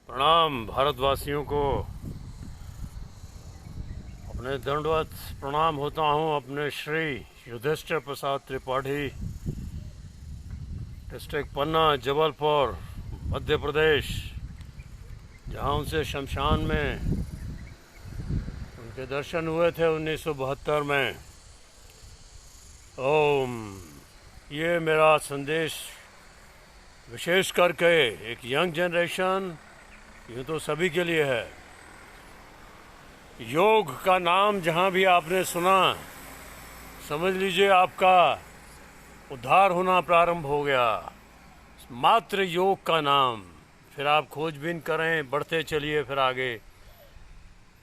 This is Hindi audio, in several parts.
प्रणाम भारतवासियों को। अपने दंडवत प्रणाम होता हूँ अपने श्री युधिष्ठिर प्रसाद त्रिपाठी, डिस्ट्रिक्ट पन्ना, जबलपुर, मध्य प्रदेश, जहाँ उनसे शमशान में उनके दर्शन हुए थे 1972 में। ओम, ये मेरा संदेश विशेष करके एक यंग जनरेशन, यूँ तो सभी के लिए है। योग का नाम जहाँ भी आपने सुना, समझ लीजिए आपका उद्धार होना प्रारंभ हो गया। मात्र योग का नाम। फिर आप खोजबीन करें, बढ़ते चलिए फिर आगे।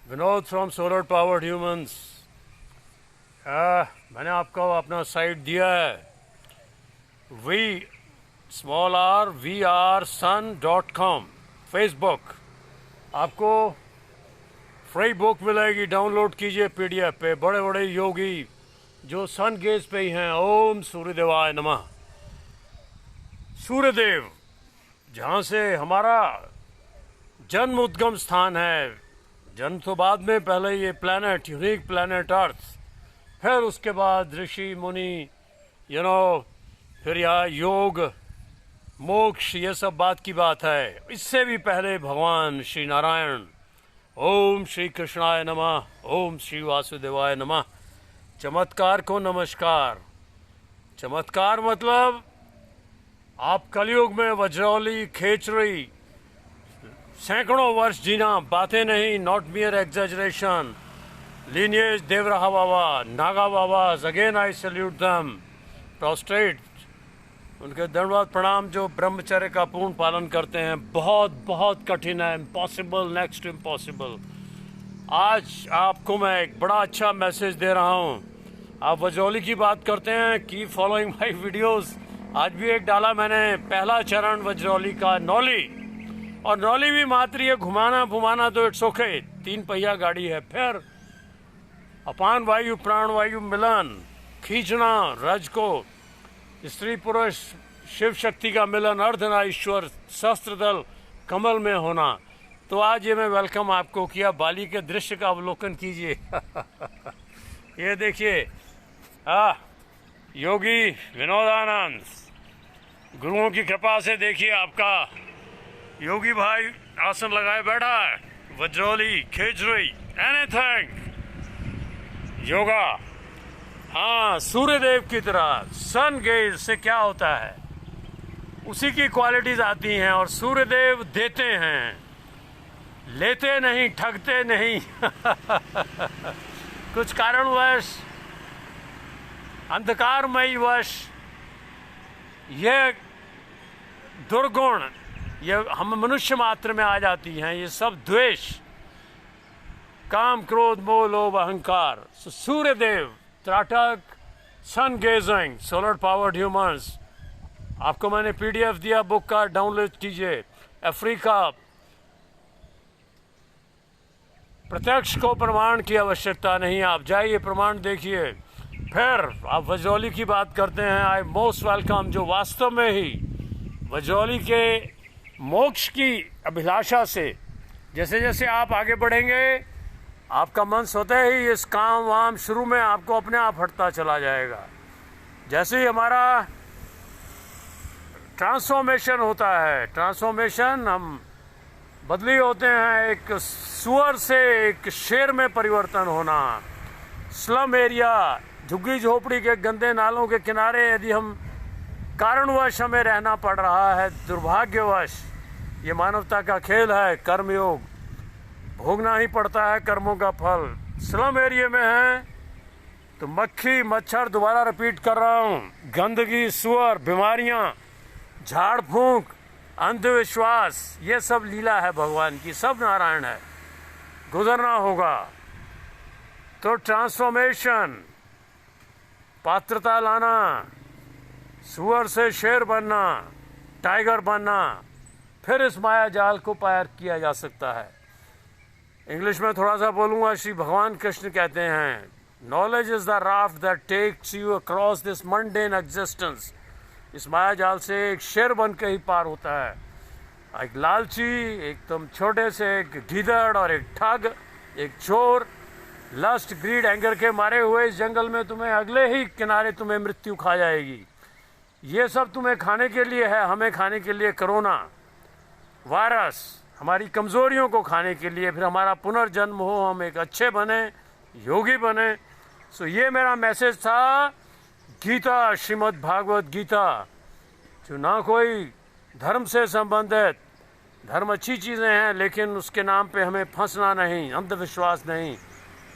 Vinod from solar powered humans. मैंने आपको अपना साइट दिया है, vrsun.com, फेसबुक। आपको फ्री बुक मिलेगी, डाउनलोड कीजिए PDF पे। बड़े बड़े योगी जो सन गेज पे ही हैं। ओम सूर्यदेवाय नमः। सूर्यदेव, जहाँ से हमारा जन्म उद्गम स्थान है। जन्म तो बाद में, पहले ये प्लैनेट, यूनिक प्लैनेट अर्थ, फिर उसके बाद ऋषि मुनि, फिर यहाँ योग, मोक्ष, ये सब बात की बात है। इससे भी पहले भगवान श्री नारायण। ओम श्री कृष्णाय नमः, ओम श्री वासुदेवाय नमः। चमत्कार को नमस्कार। चमत्कार मतलब आप कलयुग में वज्रौली, खेचरी, सैकड़ों वर्ष जीना, बातें नहीं, not mere exaggeration. Lineage Devraha Baba, Naga Baba, again I salute them, prostrate, उनके दंडवत प्रणाम, जो ब्रह्मचर्य का पूर्ण पालन करते हैं। बहुत बहुत कठिन है, इम्पॉसिबल, नेक्स्ट टू इम्पॉसिबल। आज आपको मैं एक बड़ा अच्छा मैसेज दे रहा हूँ। आप वजौली की बात करते हैं, कीप फॉलोइंग माय वीडियोस। आज भी एक डाला मैंने, पहला चरण वज्रौली का, नौली। और नौली भी मात्र ये घुमाना घुमाना तो इट्स ओके, 3 पहिया गाड़ी है। फिर अपान वायु प्राण वायु मिलन, खींचना रज को, स्त्री पुरुष शिव शक्ति का मिलन, अर्धनारीश्वर, शस्त्र दल कमल में होना। तो आज ये मैं वेलकम आपको किया। बाली के दृश्य का अवलोकन कीजिए। ये देखिए, योगी विनोदानंद, गुरुओं की कृपा से देखिए आपका योगी भाई आसन लगाए बैठा है। वज्रौली, खेजरी, एनीथिंग योगा। हाँ, सूर्यदेव की तरह सन गेज से क्या होता है, उसी की क्वालिटीज आती हैं। और सूर्यदेव देते हैं, लेते नहीं, ठगते नहीं। कुछ कारणवश, अंधकारमयी वश, ये दुर्गुण ये हम मनुष्य मात्र में आ जाती हैं। ये सब द्वेष, काम, क्रोध, मोह, लोभ, अहंकार। सूर्यदेव, त्राटक, सन गेजिंग, सोलर पावर्ड ह्यूमंस। आपको मैंने PDF दिया बुक का, डाउनलोड कीजिए। अफ्रीका, प्रत्यक्ष को प्रमाण की आवश्यकता नहीं, आप जाइए, प्रमाण देखिए। फिर आप वज्रौली की बात करते हैं, आई मोस्ट वेलकम, जो वास्तव में ही वज्रौली के मोक्ष की अभिलाषा से, जैसे जैसे आप आगे बढ़ेंगे, आपका मन स्वतः ही इस काम वाम शुरू में आपको अपने आप हटता चला जाएगा। जैसे ही हमारा ट्रांसफॉर्मेशन होता है, ट्रांसफॉर्मेशन, हम बदली होते हैं। एक सुअर से एक शेर में परिवर्तन होना। स्लम एरिया, झुग्गी झोपड़ी के गंदे नालों के किनारे यदि हम कारणवश हमें रहना पड़ रहा है, दुर्भाग्यवश, ये मानवता का खेल है, कर्मयोग, भोगना ही पड़ता है कर्मों का फल। स्लम एरिया में है तो मक्खी मच्छर, दोबारा रिपीट कर रहा हूँ, गंदगी, सुअर, बीमारियां, झाड़ फूंक, अंधविश्वास, ये सब लीला है भगवान की, सब नारायण है। गुजरना होगा। तो ट्रांसफॉर्मेशन, पात्रता लाना, सुअर से शेर बनना, टाइगर बनना, फिर इस माया जाल को पार किया जा सकता है। इंग्लिश में थोड़ा सा बोलूँगा। श्री भगवान कृष्ण कहते हैं, knowledge is the raft that takes you across this mundane existence. इस माया जाल से एक शेर बन के ही पार होता है। एक लालची, एक तुम छोटे से एक गीदड़ और एक ठग, एक चोर, लस्ट, ग्रीड, एंगर के मारे हुए इस जंगल में तुम्हें अगले ही किनारे तुम्हें मृत्यु खा जाएगी। ये सब तुम्हें खाने के लिए है, हमें खाने के लिए कोरोना वायरस, हमारी कमज़ोरियों को खाने के लिए, फिर हमारा पुनर्जन्म हो, हम एक अच्छे बने, योगी बने। सो ये मेरा मैसेज था। गीता, श्रीमद् भागवत गीता, जो ना कोई धर्म से संबंधित, धर्म अच्छी चीज़ें हैं लेकिन उसके नाम पे हमें फंसना नहीं, अंधविश्वास नहीं।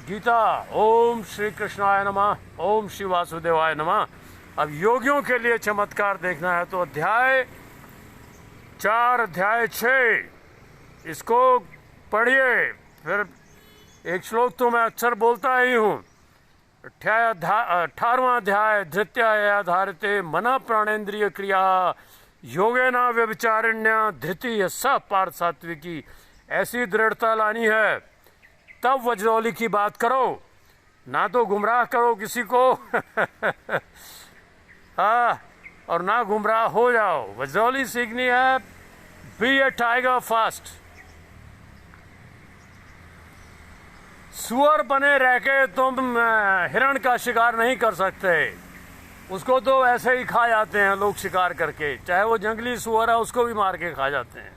गीता, ओम श्री कृष्णाय नमः, ओम श्री वासुदेवाय नमः। अब योगियों के लिए चमत्कार देखना है तो अध्याय 4, अध्याय 6 इसको पढ़िए। फिर एक श्लोक तो मैं अक्सर बोलता ही हूँ। 18वां अध्याय, धृत्याधारिते मन प्राणेन्द्रिय क्रिया योगेन व्यभिचारिण्य धृति स पार्थ सात्विकी। ऐसी दृढ़ता लानी है तब वज्रौली की बात करो, ना तो गुमराह करो किसी को हाँ, और ना गुमराह हो जाओ। वज्रौली सीखनी है। बी ए टाइगर फास्ट। सुअर बने रह के तुम हिरण का शिकार नहीं कर सकते, उसको तो ऐसे ही खा जाते हैं लोग शिकार करके, चाहे वो जंगली सुअर है उसको भी मार के खा जाते हैं।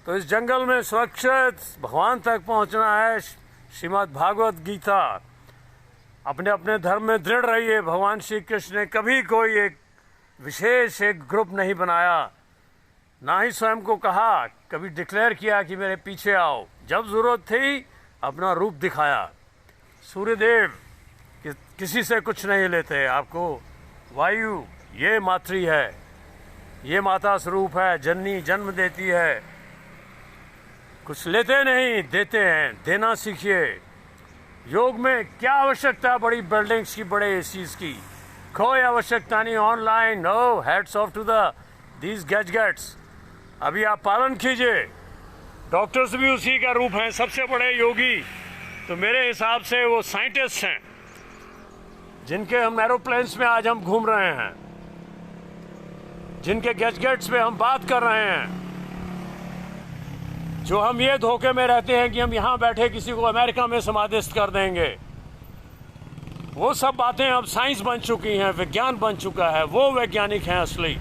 तो इस जंगल में सुरक्षित भगवान तक पहुंचना है। श्रीमद् भागवत गीता, अपने अपने धर्म में दृढ़ रहिए। भगवान श्री कृष्ण ने कभी कोई एक विशेष एक ग्रुप नहीं बनाया, ना ही स्वयं को कहा, कभी डिक्लेयर किया कि मेरे पीछे आओ। जब जरूरत थी अपना रूप दिखाया। सूर्यदेव किसी से कुछ नहीं लेते। आपको वायु ये मातृ है, ये माता स्वरूप है, जननी, जन्म देती है। कुछ लेते नहीं, देते हैं। देना सीखिए। योग में क्या आवश्यकता है बड़ी बिल्डिंग्स की, बड़े एसीज की? कोई आवश्यकता नहीं। Online, no, hats off to the these gadgets. अभी आप पालन कीजिए। डॉक्टर्स भी उसी का रूप हैं, सबसे बड़े योगी। तो मेरे हिसाब से वो साइंटिस्ट हैं जिनके हम एरोप्लेन्स में आज हम घूम रहे हैं, जिनके गैजेट्स पे हम बात कर रहे हैं, जो हम ये धोखे में रहते हैं कि हम यहाँ बैठे किसी को अमेरिका में समाधिस्थ कर देंगे। वो सब बातें अब साइंस बन चुकी हैं, विज्ञान बन चुका है। वो वैज्ञानिक हैं असली।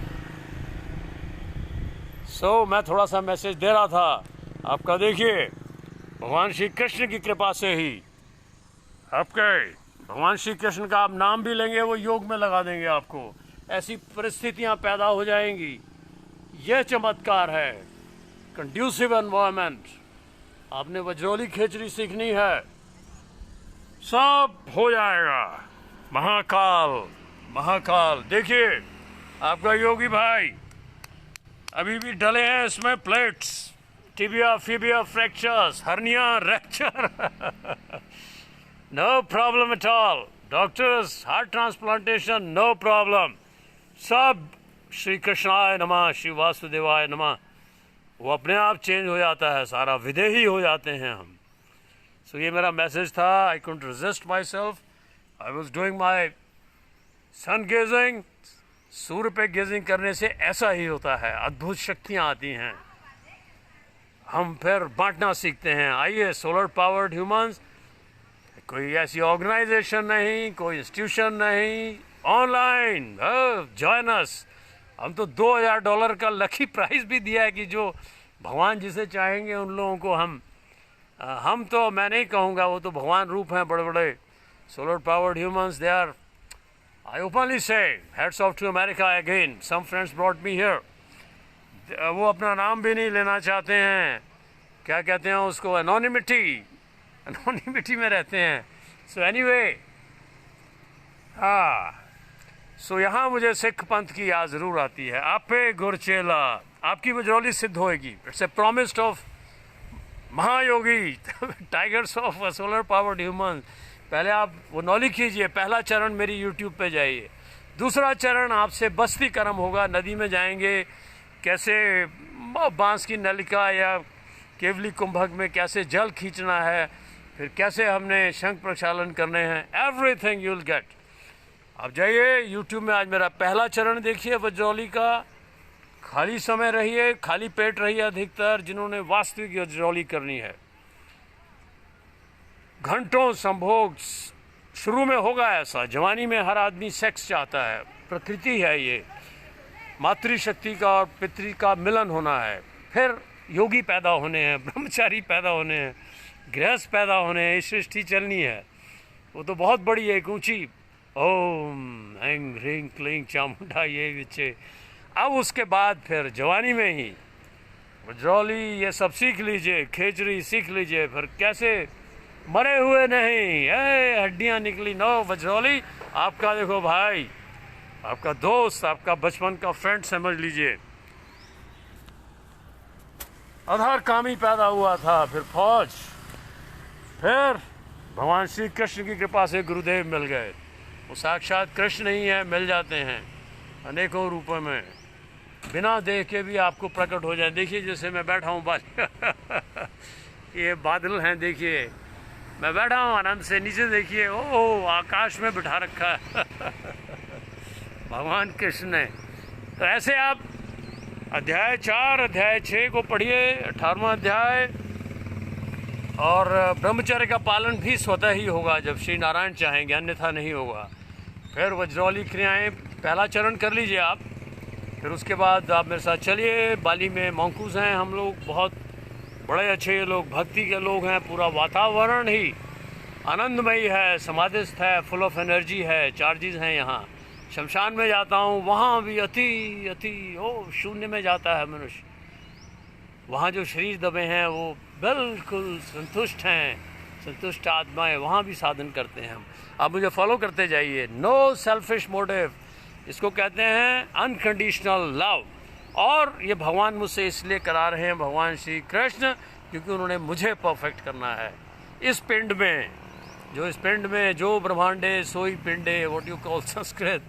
मैं थोड़ा सा मैसेज दे रहा था आपका। देखिए, भगवान श्री कृष्ण की कृपा से ही आपके भगवान श्री कृष्ण का आप नाम भी लेंगे, वो योग में लगा देंगे आपको। ऐसी परिस्थितियां पैदा हो जाएंगी। यह चमत्कार है। Conducive environment. आपने वज्रौली खेचरी सीखनी है, सब हो जाएगा। महाकाल, महाकाल। देखिए, आपका योगी भाई अभी भी डले हैं इसमें plates, tibia, fibula, fractures, hernia, रैक्चर no problem at all. Doctors, heart transplantation, no problem. सब श्री कृष्णाय नमः, श्री वासुदेवाय नमः। वो अपने आप चेंज हो जाता है, सारा विदेही हो जाते हैं हम। ये मेरा मैसेज था। I couldn't resist myself. I was doing my sun gazing. सूर्य पे गेजिंग करने से ऐसा ही होता है, अद्भुत शक्तियाँ आती हैं। हम फिर बांटना सीखते हैं। आइए, सोलर पावर्ड ह्यूमंस, कोई ऐसी ऑर्गेनाइजेशन नहीं, कोई इंस्टीट्यूशन नहीं, ऑनलाइन जॉइन अस। हम तो $2000 का लकी प्राइज भी दिया है कि जो भगवान जिसे चाहेंगे उन लोगों को हम तो, मैं नहीं कहूँगा, वो तो भगवान रूप हैं बड़े बड़े। Solar powered humans, they are, I openly say, hats off to America again. Some friends brought me here. वो अपना नाम भी नहीं लेना चाहते हैं, क्या कहते हैं उसको, एनोनिमिटी में रहते हैं। एनीवे, यहाँ मुझे सिख पंथ की याद ज़रूर आती है। आपे गुरचेला, आपकी वज्रौली सिद्ध होएगी। इट्स ए प्रॉमिस्ड ऑफ महायोगी, tigers of solar powered human. पहले आप वो नॉली कीजिए। पहला चरण मेरी यूट्यूब पे जाइए। दूसरा चरण आपसे बस्ती कर्म होगा। नदी में जाएंगे, कैसे बांस की नलिका या केवली कुंभक में कैसे जल खींचना है, फिर कैसे हमने शंख प्रक्षालन करने हैं। Everything you will get. अब जाइए यूट्यूब में, आज मेरा पहला चरण देखिए वज्रौली का। खाली समय रहिए, खाली पेट रहिए अधिकतर, जिन्होंने वास्तविक वज्रौली करनी है। घंटों संभोग शुरू में होगा ऐसा, जवानी में हर आदमी सेक्स चाहता है, प्रकृति है ये, मातृशक्ति का और पितृ का मिलन होना है। फिर योगी पैदा होने हैं, ब्रह्मचारी पैदा होने हैं, गृहस्थ पैदा होने हैं, सृष्टि चलनी है। वो तो बहुत बड़ी है, ऊंची, ओम हैंग ह्रीं क्लीं चामुंडा ये बिचे। अब उसके बाद फिर जवानी में ही वज्रौली ये सब सीख लीजिए, खेचरी सीख लीजिए, फिर कैसे मरे हुए नहीं, हड्डियां निकली, नो वज्रौली आपका देखो भाई, आपका दोस्त, आपका बचपन का फ्रेंड समझ लीजिए। आधार कामी पैदा हुआ था, फिर फौज, फिर भगवान श्री कृष्ण की कृपा से गुरुदेव मिल गए। वो साक्षात कृष्ण ही है, मिल जाते हैं अनेकों रूपों में, बिना देख के भी आपको प्रकट हो जाए। देखिए जैसे मैं बैठा हूँ ये बादल हैं, देखिए मैं बैठा हूँ आनंद से, नीचे देखिए ओह आकाश में बिठा रखा है भगवान कृष्ण ने। तो ऐसे आप अध्याय 4 अध्याय 6 को पढ़िए, 18वां अध्याय। और ब्रह्मचर्य का पालन भी स्वतः ही होगा जब श्री नारायण चाहेंगे, अन्यथा नहीं होगा। फिर वज्रौली क्रियाएं पहला चरण कर लीजिए आप, फिर उसके बाद आप मेरे साथ चलिए। बाली में मौकूस हैं हम लोग, बहुत बड़े अच्छे लोग, भक्ति के लोग हैं, पूरा वातावरण ही आनंदमयी है, समाधिस्थ है, फुल ऑफ एनर्जी है, चार्जेस हैं यहाँ। शमशान में जाता हूँ, वहाँ भी अति अति शून्य में जाता है मनुष्य। वहाँ जो शरीर दबे हैं वो बिल्कुल संतुष्ट हैं, संतुष्ट आत्माएं वहाँ भी साधन करते हैं हम। आप मुझे फॉलो करते जाइए। नो सेल्फिश मोटिव, इसको कहते हैं अनकंडीशनल लव। और ये भगवान मुझसे इसलिए करा रहे हैं, भगवान श्री कृष्ण, क्योंकि उन्होंने मुझे परफेक्ट करना है इस पिंड में। जो इस पिंड में जो ब्रह्मांडे सोई पिंडे, व्हाट यू कॉल संस्कृत।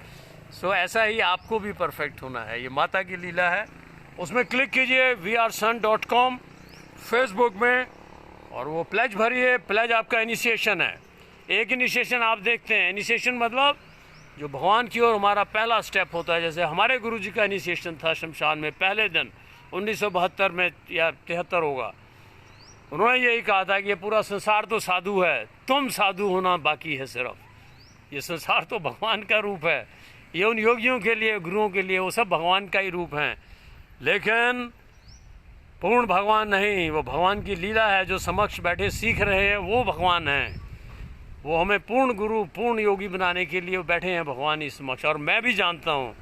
सो ऐसा ही आपको भी परफेक्ट होना है, ये माता की लीला है। उसमें क्लिक कीजिए wearesun.com फेसबुक में, और वो प्लेज भरिए। प्लेज आपका इनिशिएशन है। एक इनिशिएशन आप देखते हैं, इनिशिएशन मतलब जो भगवान की ओर हमारा पहला स्टेप होता है। जैसे हमारे गुरुजी का इनिशिएशन था शमशान में पहले दिन 1972 में या 73 होगा। उन्होंने यही कहा था कि ये पूरा संसार तो साधु है, तुम साधु होना बाकी है सिर्फ। ये संसार तो भगवान का रूप है, ये उन योगियों के लिए, गुरुओं के लिए, वो सब भगवान का ही रूप हैं, लेकिन पूर्ण भगवान नहीं। वो भगवान की लीला है, जो समक्ष बैठे सीख रहे हैं वो भगवान हैं। वो हमें पूर्ण गुरु, पूर्ण योगी बनाने के लिए बैठे हैं भगवान ही समक्ष। और मैं भी जानता हूँ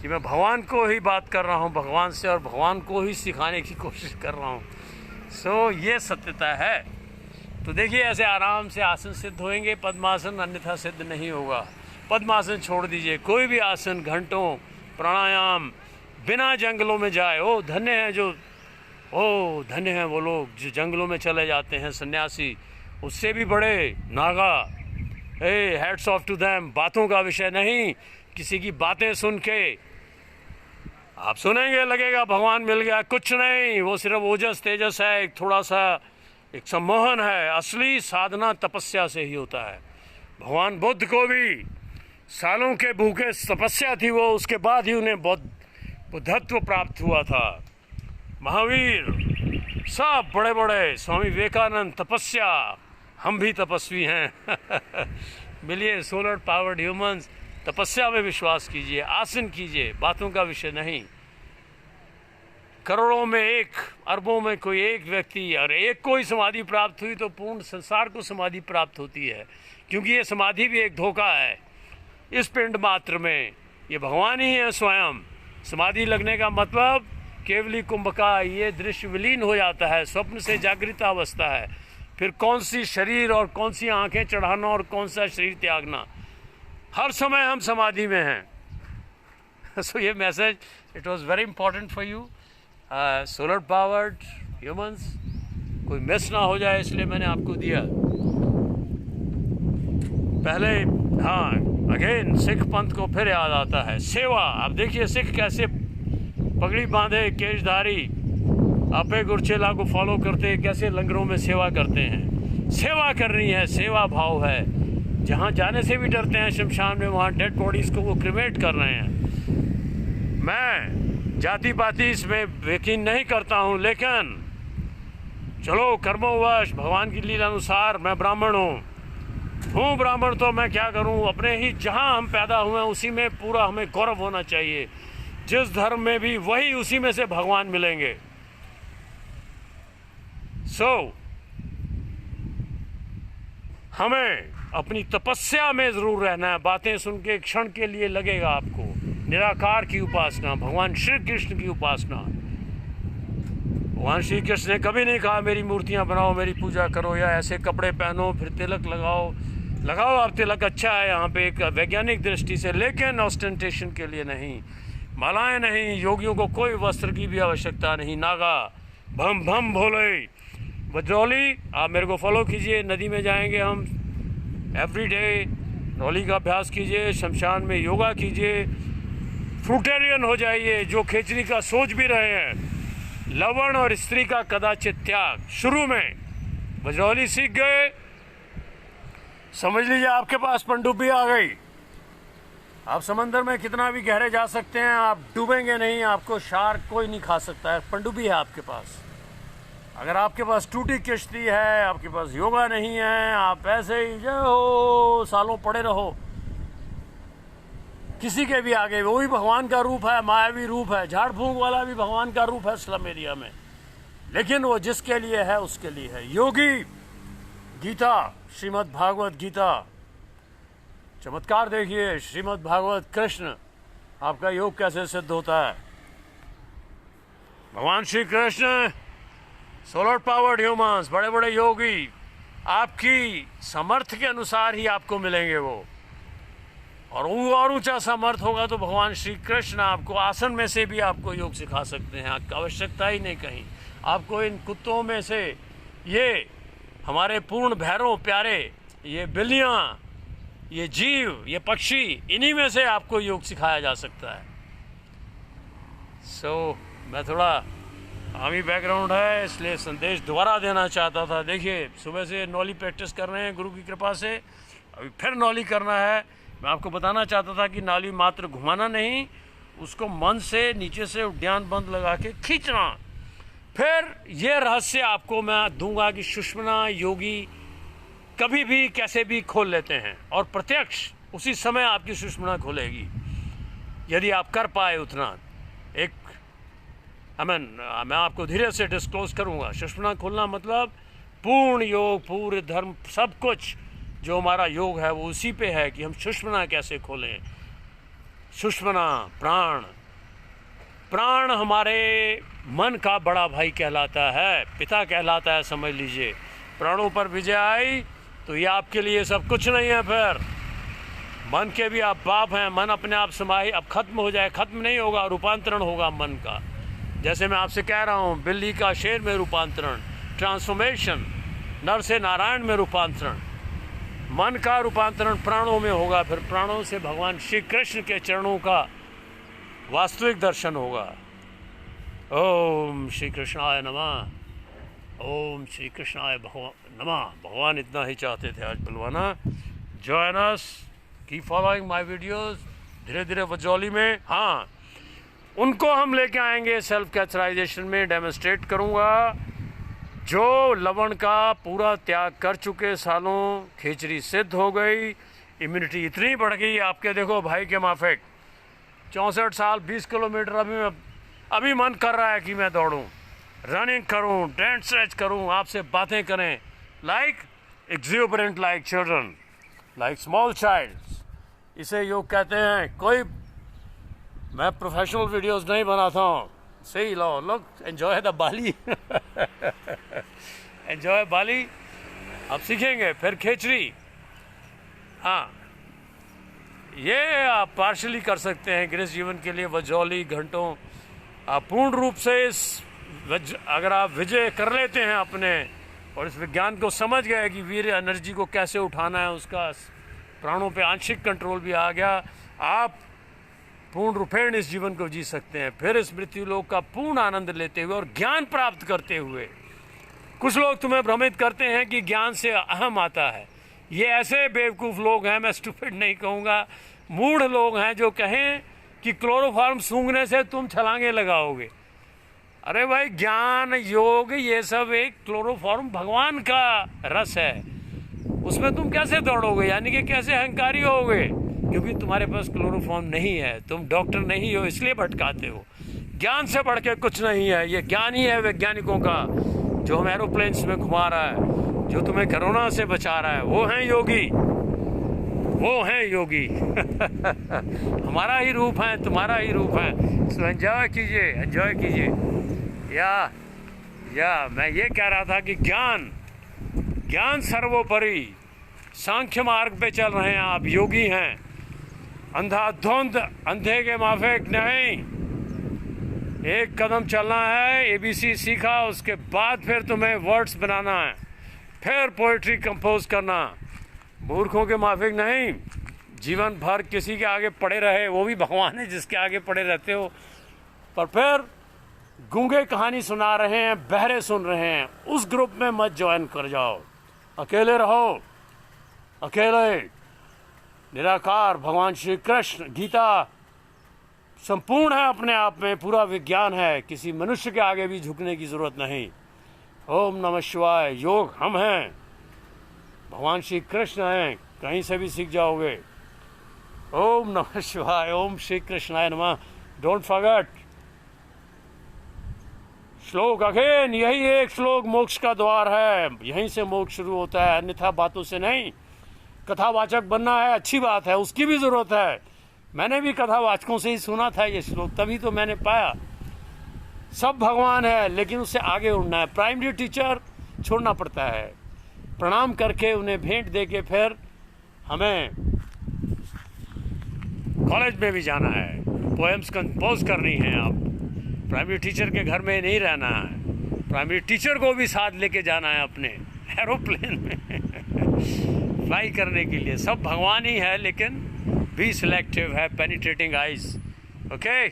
कि मैं भगवान को ही बात कर रहा हूँ, भगवान से, और भगवान को ही सिखाने की कोशिश कर रहा हूँ। सो ये सत्यता है। तो देखिए ऐसे आराम से आसन सिद्ध होएंगे, पद्मासन अन्यथा सिद्ध नहीं होगा। पद्मासन छोड़ दीजिए, कोई भी आसन, घंटों प्राणायाम, बिना जंगलों में जाए। ओ धन्य है जो, ओ धन्य हैं वो लोग जो जंगलों में चले जाते हैं, सन्यासी, उससे भी बड़े Naga. Hats off to them. बातों का विषय नहीं, किसी की बातें सुन के आप सुनेंगे लगेगा भगवान मिल गया, कुछ नहीं। वो सिर्फ ओजस तेजस है, एक थोड़ा सा एक सम्मोहन है। असली साधना तपस्या से ही होता है। भगवान बुद्ध को भी सालों के भूखे तपस्या थी वो, उसके बाद ही उन्हें बुद्धत्व प्राप्त हुआ था। महावीर सब बड़े बड़े, स्वामी विवेकानंद, तपस्या, हम भी तपस्वी हैं मिलिए सोलर पावर्ड ह्यूमंस, तपस्या में विश्वास कीजिए, आसन कीजिए, बातों का विषय नहीं। करोड़ों में एक, अरबों में कोई एक व्यक्ति, और एक को ही समाधि प्राप्त हुई तो पूर्ण संसार को समाधि प्राप्त होती है। क्योंकि ये समाधि भी एक धोखा है इस पिंड मात्र में, ये भगवान ही है स्वयं। समाधि लगने का मतलब केवली कुंभ का ये दृश्य विलीन हो जाता है, स्वप्न से जागृत अवस्था है। फिर कौन सी शरीर और कौन सी आंखें चढ़ाना और कौन सा शरीर त्यागना, हर समय हम समाधि में हैं। सो ये message, it was very important for you solar powered humans, कोई मिस ना हो जाए इसलिए मैंने आपको दिया। पहले हाँ, अगेन सिख पंथ को फिर याद आता है सेवा। आप देखिए सिख कैसे पगड़ी बांधे, केशधारी, आपे गुरचेला को फॉलो करते, कैसे लंगरों में सेवा करते हैं। सेवा करनी है, सेवा भाव है। जहाँ जाने से भी डरते हैं शमशान में, वहाँ डेड बॉडीज़ को वो क्रिमेट कर रहे हैं। मैं जाति पाति इसमें यकीन नहीं करता हूँ, लेकिन चलो कर्मोवश भगवान की लीला अनुसार मैं ब्राह्मण हूँ ब्राह्मण, तो मैं क्या करूँ, अपने ही जहाँ हम पैदा हुए हैं उसी में पूरा हमें गौरव होना चाहिए। जिस धर्म में भी वही उसी में से भगवान मिलेंगे। हमें अपनी तपस्या में ज़रूर रहना है। बातें सुन के क्षण के लिए लगेगा आपको निराकार की उपासना, भगवान श्री कृष्ण की उपासना। भगवान श्री कृष्ण ने कभी नहीं कहा मेरी मूर्तियां बनाओ, मेरी पूजा करो, या ऐसे कपड़े पहनो, फिर तिलक लगाओ आप तिलक, अच्छा है यहाँ पे एक वैज्ञानिक दृष्टि से, लेकिन ऑस्टेंटेशन के लिए नहीं। मालाएं नहीं, योगियों को कोई वस्त्र की भी आवश्यकता नहीं। नागा भम भम भोले वज्रौली, आप मेरे को फॉलो कीजिए। नदी में जाएंगे हम एवरीडे, रौली का अभ्यास कीजिए, शमशान में योगा कीजिए, फ्रूटेरियन हो जाइए। जो खेचरी का सोच भी रहे हैं, लवण और स्त्री का कदाचित त्याग। शुरू में वज्रौली सीख गए, समझ लीजिए आपके पास पनडुब्बी आ गई। आप समंदर में कितना भी गहरे जा सकते हैं, आप डूबेंगे नहीं, आपको शार्क कोई नहीं खा सकता है। पनडुब्बी है आपके पास। अगर आपके पास टूटी किश्ती है, आपके पास योगा नहीं है, आप ऐसे ही जो सालों पड़े रहो किसी के भी आगे, वो भी भगवान का रूप है, मायावी रूप है। झाड़ फूंक वाला भी भगवान का रूप है स्लम एरिया में, लेकिन वो जिसके लिए है उसके लिए है। योगी गीता, श्रीमद् भागवत गीता, चमत्कार देखिए। श्रीमद् भागवत कृष्ण, आपका योग कैसे सिद्ध होता है। भगवान Shri Krishna solar powered humans, बड़े बड़े योगी, आपकी समर्थ के अनुसार ही आपको मिलेंगे वो। और ऊंचा समर्थ होगा तो भगवान श्री कृष्ण आपको आसन में से भी आपको योग सिखा सकते हैं। आपकी आवश्यकता ही नहीं कहीं। आपको इन कुत्तों में से, ये हमारे पूर्ण भैरव प्यारे, ये बिल्लियाँ, ये जीव, ये पक्षी, इन्हीं में से आपको योग सिखाया जा सकता है। मैं थोड़ा आर्मी बैकग्राउंड है, इसलिए संदेश दोबारा देना चाहता था। देखिए सुबह से नौली प्रैक्टिस कर रहे हैं गुरु की कृपा से, अभी फिर नौली करना है। मैं आपको बताना चाहता था कि नाली मात्र घुमाना नहीं, उसको मन से नीचे से उद्यान बंद लगा के खींचना। फिर ये रहस्य आपको मैं दूंगा कि सुषुम्ना योगी कभी भी कैसे भी खोल लेते हैं, और प्रत्यक्ष उसी समय आपकी सुषुम्ना खुलेगी यदि आप कर पाए उतना। एक मैं आपको धीरे से डिस्क्लोज करूंगा। सुषुम्ना खोलना मतलब पूर्ण योग, पूरे धर्म, सब कुछ जो हमारा योग है वो उसी पे है कि हम सुषुम्ना कैसे खोलें। सुषुम्ना प्राण हमारे मन का बड़ा भाई कहलाता है, पिता कहलाता है, समझ लीजिए। प्राणों पर विजय आई तो ये आपके लिए सब कुछ नहीं है। फिर मन के भी आप बाप हैं। मन अपने आप समाही अब खत्म हो जाए, खत्म नहीं होगा, रूपांतरण होगा मन का। जैसे मैं आपसे कह रहा हूँ, बिल्ली का शेर में रूपांतरण, ट्रांसफॉर्मेशन, नर से नारायण में रूपांतरण, मन का रूपांतरण प्राणों में होगा। फिर प्राणों से भगवान श्री कृष्ण के चरणों का वास्तविक दर्शन होगा। ओम श्री कृष्णाय नमः, ओम श्री कृष्णाय नमः। भगवान इतना ही चाहते थे आज बुलवाना। Join us, keep following my videos. धीरे धीरे वज्रौली में, हाँ, उनको हम लेके आएंगे सेल्फ कैचराइजेशन में। डेमोन्स्ट्रेट करूँगा जो लवण का पूरा त्याग कर चुके, सालों खेचरी सिद्ध हो गई, इम्यूनिटी इतनी बढ़ गई आपके। देखो भाई के माफिक 64 साल, 20 किलोमीटर अभी मन कर रहा है कि मैं दौड़ूं, रनिंग करूं, डेंट स्ट्रेच करूं, आपसे बातें करें, like exuberant, like children, like small child. इसे योग कहते हैं। कोई मैं प्रोफेशनल वीडियोस नहीं बनाता हूँ। सही लो, look, enjoy the Bali, enjoy Bali. अब सीखेंगे फिर खेचरी। हाँ, ये आप पार्शली कर सकते हैं गृहस्थ जीवन के लिए। वज्रौली घंटों आप पूर्ण रूप से अगर आप विजय कर लेते हैं अपने, और इस विज्ञान को समझ गए कि वीर एनर्जी को कैसे उठाना है, उसका प्राणों पे आंशिक कंट्रोल भी आ गया, आप पूर्ण रूपेण इस जीवन को जी सकते हैं। फिर इस मृत्यु लोक का पूर्ण आनंद लेते हुए और ज्ञान प्राप्त करते हुए। कुछ लोग तुम्हें भ्रमित करते हैं कि ज्ञान से अहम आता है। ये ऐसे बेवकूफ़ लोग हैं, मैं स्टूपिड नहीं कहूँगा, मूढ़ लोग हैं जो कहें कि क्लोरोफॉर्म सूंघने से तुम छलांगे लगाओगे। अरे भाई, ज्ञान योग ये सब एक क्लोरोफॉर्म भगवान का रस है, उसमें तुम कैसे दौड़ोगे, यानी कि कैसे अहंकारी होगे, क्योंकि तुम्हारे पास क्लोरोफॉर्म नहीं है, तुम डॉक्टर नहीं हो इसलिए भटकाते हो। ज्ञान से बढ़ के कुछ नहीं है, ये ज्ञान ही है वैज्ञानिकों का, जो हम एरोप्लेन्स में घुमा रहा है, जो तुम्हें कोरोना से बचा रहा है, वो हैं योगी, वो हैं योगी। हमारा ही रूप है, तुम्हारा ही रूप है। सो एंजॉय कीजिए, एंजॉय कीजिए। या मैं ये कह रहा था कि ज्ञान सर्वोपरि, सांख्य मार्ग पे चल रहे हैं आप, योगी हैं। अंधाधुंध अंधे के माफिक नहीं, एक कदम चलना है। एबीसी सीखा, उसके बाद फिर तुम्हें वर्ड्स बनाना है, फिर पोइट्री कंपोज करना। मूर्खों के माफिक नहीं, जीवन भर किसी के आगे पड़े रहे, वो भी भगवान है जिसके आगे पड़े रहते हो, पर फिर गूंगे कहानी सुना रहे हैं, बहरे सुन रहे हैं, उस ग्रुप में मत ज्वाइन कर जाओ। अकेले रहो, अकेले निराकार भगवान श्री कृष्ण, गीता संपूर्ण है अपने आप में, पूरा विज्ञान है, किसी मनुष्य के आगे भी झुकने की जरूरत नहीं। ओम नमः शिवाय। योग हम हैं, भगवान श्री कृष्ण हैं, कहीं से भी सीख जाओगे। ओम नमः शिवाय, ओम श्री कृष्णाय नमः। डोंट फॉरगेट श्लोक अगेन, यही एक श्लोक मोक्ष का द्वार है, यहीं से मोक्ष शुरू होता है, अन्यथा बातों से नहीं। कथावाचक बनना है, अच्छी बात है, उसकी भी जरूरत है। मैंने भी कथावाचकों से ही सुना था ये श्लोक, तभी तो मैंने पाया सब भगवान है, लेकिन उससे आगे उड़ना है। प्राइमरी टीचर छोड़ना पड़ता है, प्रणाम करके उन्हें भेंट दे के फिर हमें कॉलेज में भी जाना है, पोएम्स कंपोज करनी है। आप प्राइमरी टीचर के घर में नहीं रहना है, प्राइमरी टीचर को भी साथ लेके जाना है अपने एरोप्लेन में फ्लाई करने के लिए। सब भगवान ही है, लेकिन बी सिलेक्टिव, है penetrating eyes. Okay,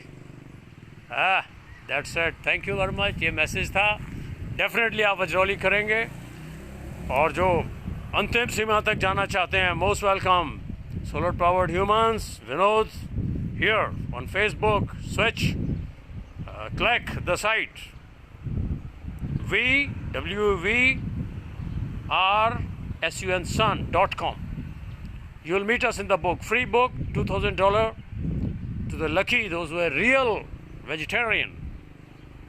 that's it, thank you very much. ये मैसेज था, डेफिनेटली आप अजरौली करेंगे, और जो अंतिम सीमा तक जाना चाहते हैं, most welcome. Solar powered humans, Vinod here on Facebook, switch, click the site www.rsunsun.com. You will meet us in the book, free book, $2,000 to the lucky, those who are real vegetarian,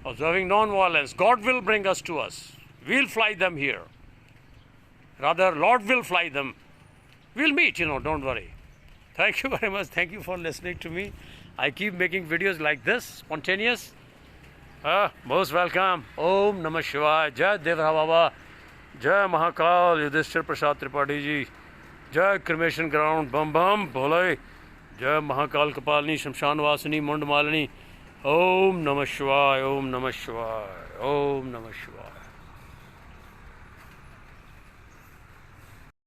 observing non-violence. God will bring us to us. We'll fly them here. Rather, Lord will fly them. We'll meet, don't worry. Thank you very much. Thank you for listening to me. I keep making videos like this, spontaneous. Most welcome. ओम नमः शिवाय। जय देवरा बाबा, जय महाकाल युधिष्ठिर प्रसाद त्रिपाठी जी, जय क्रिमेशन ग्राउंड बम बम भोले, जय महाकाल कपालिनी शमशान वासिनी मुंड मालिनी। ओम नमः शिवाय, ओम नमः शिवाय, ओम नमः शिवाय।